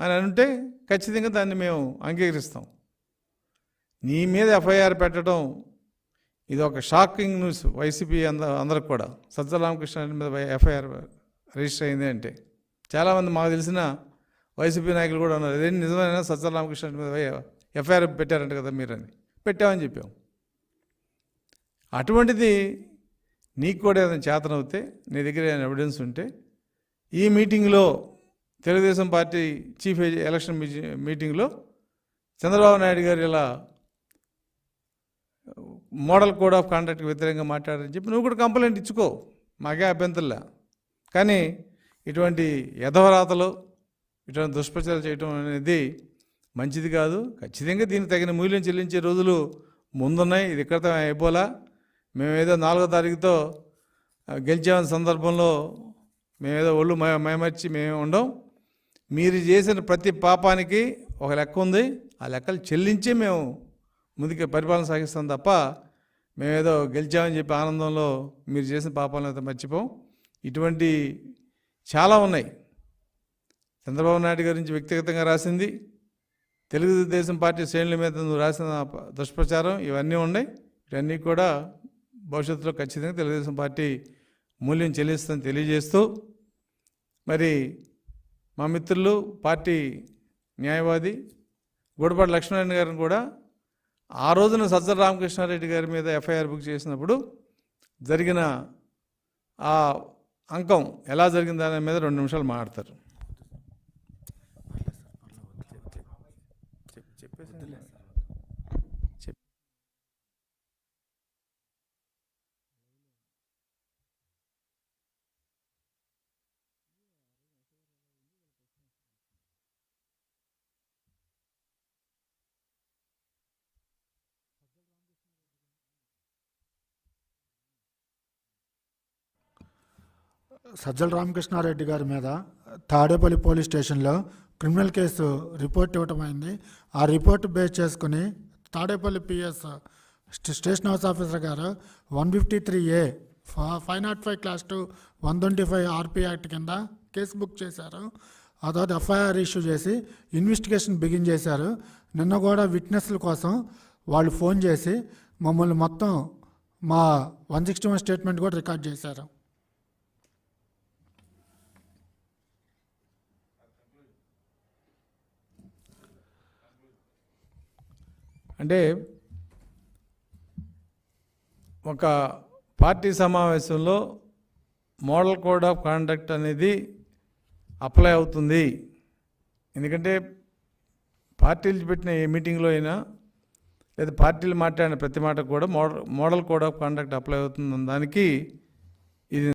అని అంటే ఖచ్చితంగా దాన్ని మేము అంగీకరిస్తాం. నీ మీద ఎఫ్ఐఆర్ పెట్టడం ఇది ఒక షాకింగ్ న్యూస్ వైసీపీ అందరికి కూడా. సజ్జల రామకృష్ణ మీద ఎఫ్ఐఆర్ రిజిస్టర్ అయింది అంటే చాలామంది మాకు తెలిసిన వైసీపీ నాయకులు కూడా ఉన్నారు, ఇదేంటి నిజమైన సజ్జల రామకృష్ణ మీద ఎఫ్ఐఆర్ పెట్టారంట కదా మీరని. పెట్టామని చెప్పాం. అటువంటిది నీకు కూడా ఏదైనా చేతనవుతే నీ దగ్గర ఏదైనా ఎవిడెన్స్ ఉంటే ఈ మీటింగ్లో తెలుగుదేశం పార్టీ చీఫ్ ఎలక్షన్ మీటింగ్లో చంద్రబాబు నాయుడు గారు ఇలా మోడల్ కోడ్ ఆఫ్ కాండక్ట్కి వ్యతిరేకంగా మాట్లాడారని చెప్పి నువ్వు కూడా కంప్లైంట్ ఇచ్చుకో, మాకే అభ్యంతరంలే. కానీ ఇటువంటి యథవరాతలు ఇటువంటి దుష్ప్రచారాలు చేయడం అనేది మంచిది కాదు. ఖచ్చితంగా దీనికి తగిన మూల్యం చెల్లించే రోజులు ముందున్నాయి. ఇది ఎక్కడ అయిపోలా. మేమేదో 4వ తారీఖుతో గెలిచామన్న సందర్భంలో మేమేదో ఒళ్ళు మైమర్చి మేము ఉండం. మీరు చేసిన ప్రతి పాపానికి ఒక లెక్క ఉంది, ఆ లెక్కలు చెల్లించి మేము ముందుకు పరిపాలన సాగిస్తాం తప్ప మేమేదో గెలిచామని చెప్పి ఆనందంలో మీరు చేసిన పాపాలను అయితే మర్చిపోం. ఇటువంటి చాలా ఉన్నాయి. చంద్రబాబు నాయుడు గారి నుంచి వ్యక్తిగతంగా రాసింది, తెలుగుదేశం పార్టీ శ్రేణుల మీద నువ్వు రాసిన దుష్ప్రచారం, ఇవన్నీ ఉన్నాయి. ఇవన్నీ కూడా భవిష్యత్తులో ఖచ్చితంగా తెలుగుదేశం పార్టీ మూల్యం చెల్లిస్తుందని తెలియజేస్తూ, మరి మా మిత్రులు పార్టీ న్యాయవాది గూడపాటి లక్ష్మీనారాయణ గారిని కూడా ఆ రోజున సజ్జల రామకృష్ణారెడ్డి గారి మీద ఎఫ్ఐఆర్ బుక్ చేసినప్పుడు జరిగిన ఆ అంకం ఎలా జరిగింది దాని మీద 2 నిమిషాలు మాట్లాడతారు. సజ్జల రామకృష్ణారెడ్డి గారి మీద తాడేపల్లి పోలీస్ స్టేషన్లో క్రిమినల్ కేసు రిపోర్ట్ ఇవ్వటమైంది. ఆ రిపోర్ట్ బేస్ చేసుకుని Tadepalli PS station house officer గారు 153A 505 క్లాస్ 2 125 RP యాక్ట్ కింద కేసు బుక్ చేశారు. ఆ తర్వాత ఎఫ్ఐఆర్ ఇష్యూ చేసి ఇన్వెస్టిగేషన్ బిగిన్ చేశారు. నిన్న కూడా విట్నెస్ల కోసం వాళ్ళు ఫోన్ చేసి మమ్మల్ని మొత్తం మా 161 స్టేట్మెంట్ కూడా రికార్డ్ చేశారు. అంటే ఒక పార్టీ సమావేశంలో మోడల్ కోడ్ ఆఫ్ కాండక్ట్ అనేది అప్లై అవుతుంది. ఎందుకంటే పార్టీలు పెట్టిన ఏ మీటింగ్లో అయినా లేదా పార్టీలు మాట్లాడిన ప్రతి మాట కూడా model code of conduct apply అవుతుంది. దానికి